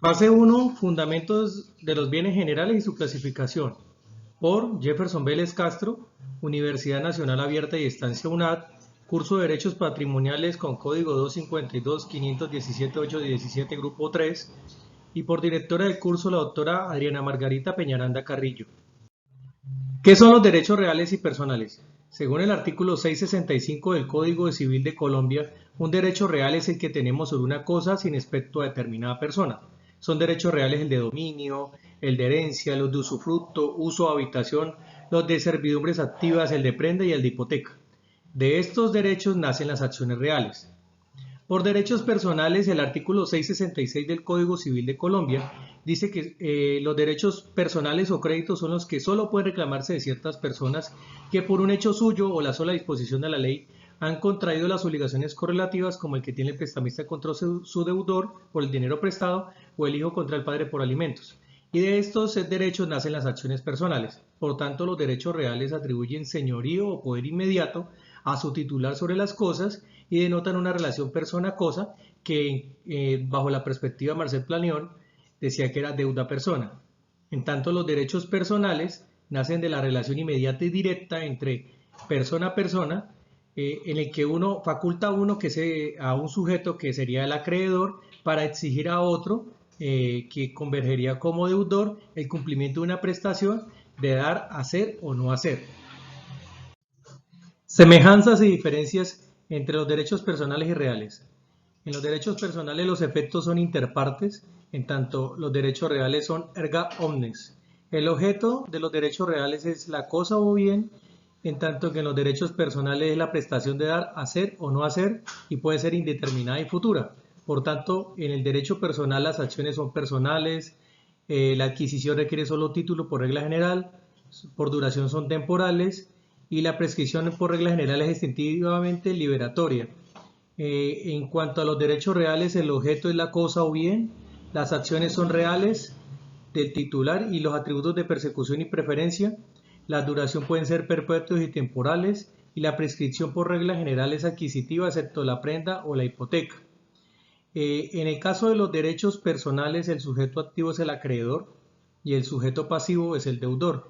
Fase uno: Fundamentos de los bienes generales y su clasificación. Por Jefferson Vélez Castro, Universidad Nacional Abierta y Estancia UNAD, curso de Derechos Patrimoniales con código 252-517-817, grupo 3, y por directora del curso la doctora Adriana Margarita Peñaranda Carrillo. ¿Qué son los derechos reales y personales? Según el artículo 665 del Código Civil de Colombia, un derecho real es el que tenemos sobre una cosa sin respecto a determinada persona. Son derechos reales el de dominio, el de herencia, los de usufructo, uso o habitación, los de servidumbres activas, el de prenda y el de hipoteca. De estos derechos nacen las acciones reales. Por derechos personales, el artículo 666 del Código Civil de Colombia dice que los derechos personales o créditos son los que solo pueden reclamarse de ciertas personas que por un hecho suyo o la sola disposición de la ley han contraído las obligaciones correlativas, como el que tiene el prestamista contra su deudor por el dinero prestado o el hijo contra el padre por alimentos. Y de estos derechos nacen las acciones personales. Por tanto, los derechos reales atribuyen señorío o poder inmediato a su titular sobre las cosas y denotan una relación persona-cosa que, bajo la perspectiva de Marcel Planion, decía que era deuda-persona. En tanto, los derechos personales nacen de la relación inmediata y directa entre persona-persona, en el que uno faculta a un sujeto que sería el acreedor para exigir a otro que convergería como deudor el cumplimiento de una prestación de dar, hacer o no hacer. Semejanzas y diferencias entre los derechos personales y reales. En los derechos personales los efectos son interpartes, en tanto los derechos reales son erga omnes. El objeto de los derechos reales es la cosa o bien, en tanto que en los derechos personales es la prestación de dar, hacer o no hacer y puede ser indeterminada y futura. Por tanto, en el derecho personal las acciones son personales, la adquisición requiere solo título por regla general, por duración son temporales y la prescripción por regla general es extintivamente liberatoria. En cuanto a los derechos reales, el objeto es la cosa o bien, las acciones son reales del titular y los atributos de persecución y preferencia, la duración pueden ser perpetuos y temporales y la prescripción por regla general es adquisitiva excepto la prenda o la hipoteca. En el caso de los derechos personales, el sujeto activo es el acreedor y el sujeto pasivo es el deudor.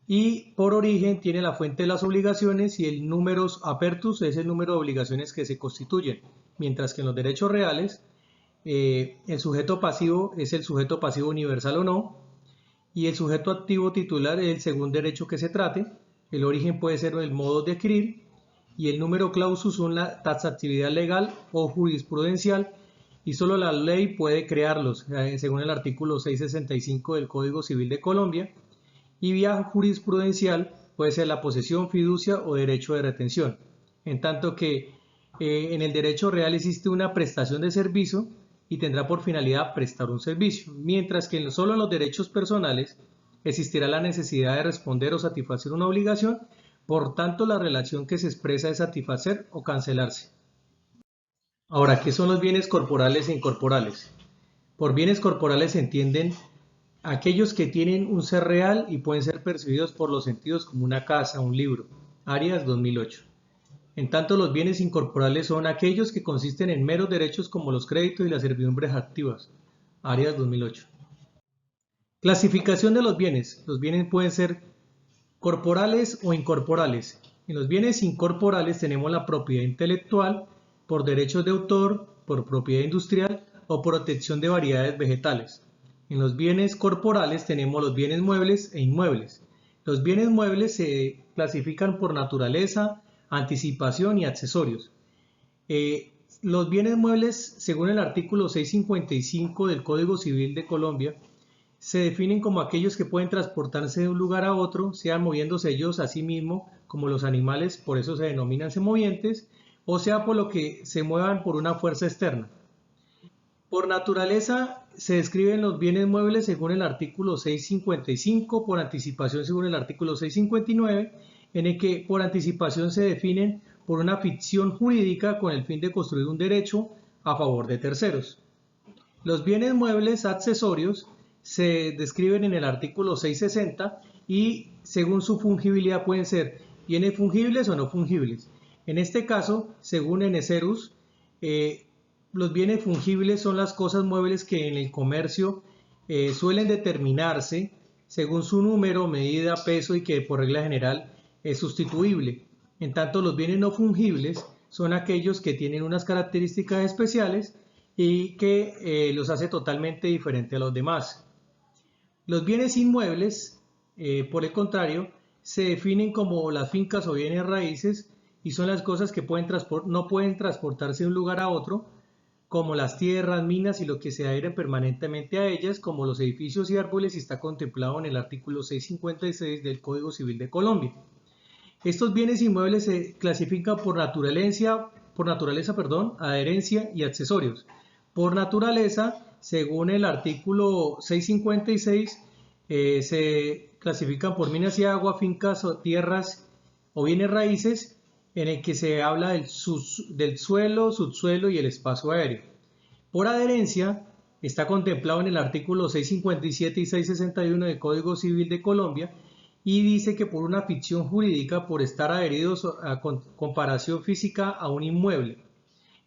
Y por origen tiene la fuente de las obligaciones y el numerus apertus es el número de obligaciones que se constituyen, mientras que en los derechos reales el sujeto pasivo es el sujeto pasivo universal o no, y el sujeto activo titular es el según derecho que se trate. El origen puede ser el modo de adquirir y el número clausus son la taxatividad legal o jurisprudencial y solo la ley puede crearlos, según el artículo 665 del Código Civil de Colombia, y vía jurisprudencial puede ser la posesión, fiducia o derecho de retención. En tanto que en el derecho real existe una prestación de servicio y tendrá por finalidad prestar un servicio, mientras que solo en los derechos personales existirá la necesidad de responder o satisfacer una obligación, por tanto la relación que se expresa es satisfacer o cancelarse. Ahora, ¿qué son los bienes corporales e incorporales? Por bienes corporales se entienden aquellos que tienen un ser real y pueden ser percibidos por los sentidos como una casa, un libro. Arias 2008. En tanto, los bienes incorporales son aquellos que consisten en meros derechos como los créditos y las servidumbres activas. Arias 2008. Clasificación de los bienes. Los bienes pueden ser corporales o incorporales. En los bienes incorporales tenemos la propiedad intelectual por derechos de autor, por propiedad industrial o por protección de variedades vegetales. En los bienes corporales tenemos los bienes muebles e inmuebles. Los bienes muebles se clasifican por naturaleza, anticipación y accesorios. Los bienes muebles, según el artículo 655 del Código Civil de Colombia, se definen como aquellos que pueden transportarse de un lugar a otro, sean moviéndose ellos a sí mismos, como los animales, por eso se denominan semovientes, o sea por lo que se muevan por una fuerza externa. Por naturaleza se describen los bienes muebles según el artículo 655, por anticipación según el artículo 659, en el que por anticipación se definen por una ficción jurídica con el fin de construir un derecho a favor de terceros. Los bienes muebles accesorios se describen en el artículo 660 y según su fungibilidad pueden ser bienes fungibles o no fungibles. En este caso, según Eneserus, los bienes fungibles son las cosas muebles que en el comercio suelen determinarse según su número, medida, peso y que por regla general es sustituible. En tanto, los bienes no fungibles son aquellos que tienen unas características especiales y que los hace totalmente diferente a los demás. Los bienes inmuebles, por el contrario, se definen como las fincas o bienes raíces y son las cosas que no pueden transportarse de un lugar a otro, como las tierras, minas y lo que se adhieren permanentemente a ellas, como los edificios y árboles, y está contemplado en el artículo 656 del Código Civil de Colombia. Estos bienes inmuebles se clasifican por naturaleza, adherencia y accesorios. Por naturaleza, según el artículo 656, se clasifican por minas y agua, fincas o tierras o bienes raíces, en el que se habla del suelo, subsuelo y el espacio aéreo. Por adherencia, está contemplado en el artículo 657 y 661 del Código Civil de Colombia y dice que por una ficción jurídica, por estar adheridos a comparación física a un inmueble.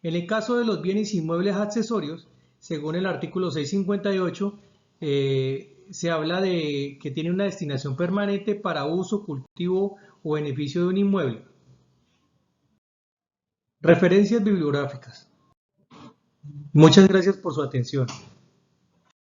En el caso de los bienes inmuebles accesorios, según el artículo 658, se habla de que tiene una destinación permanente para uso, cultivo o beneficio de un inmueble. Referencias bibliográficas. Muchas gracias por su atención.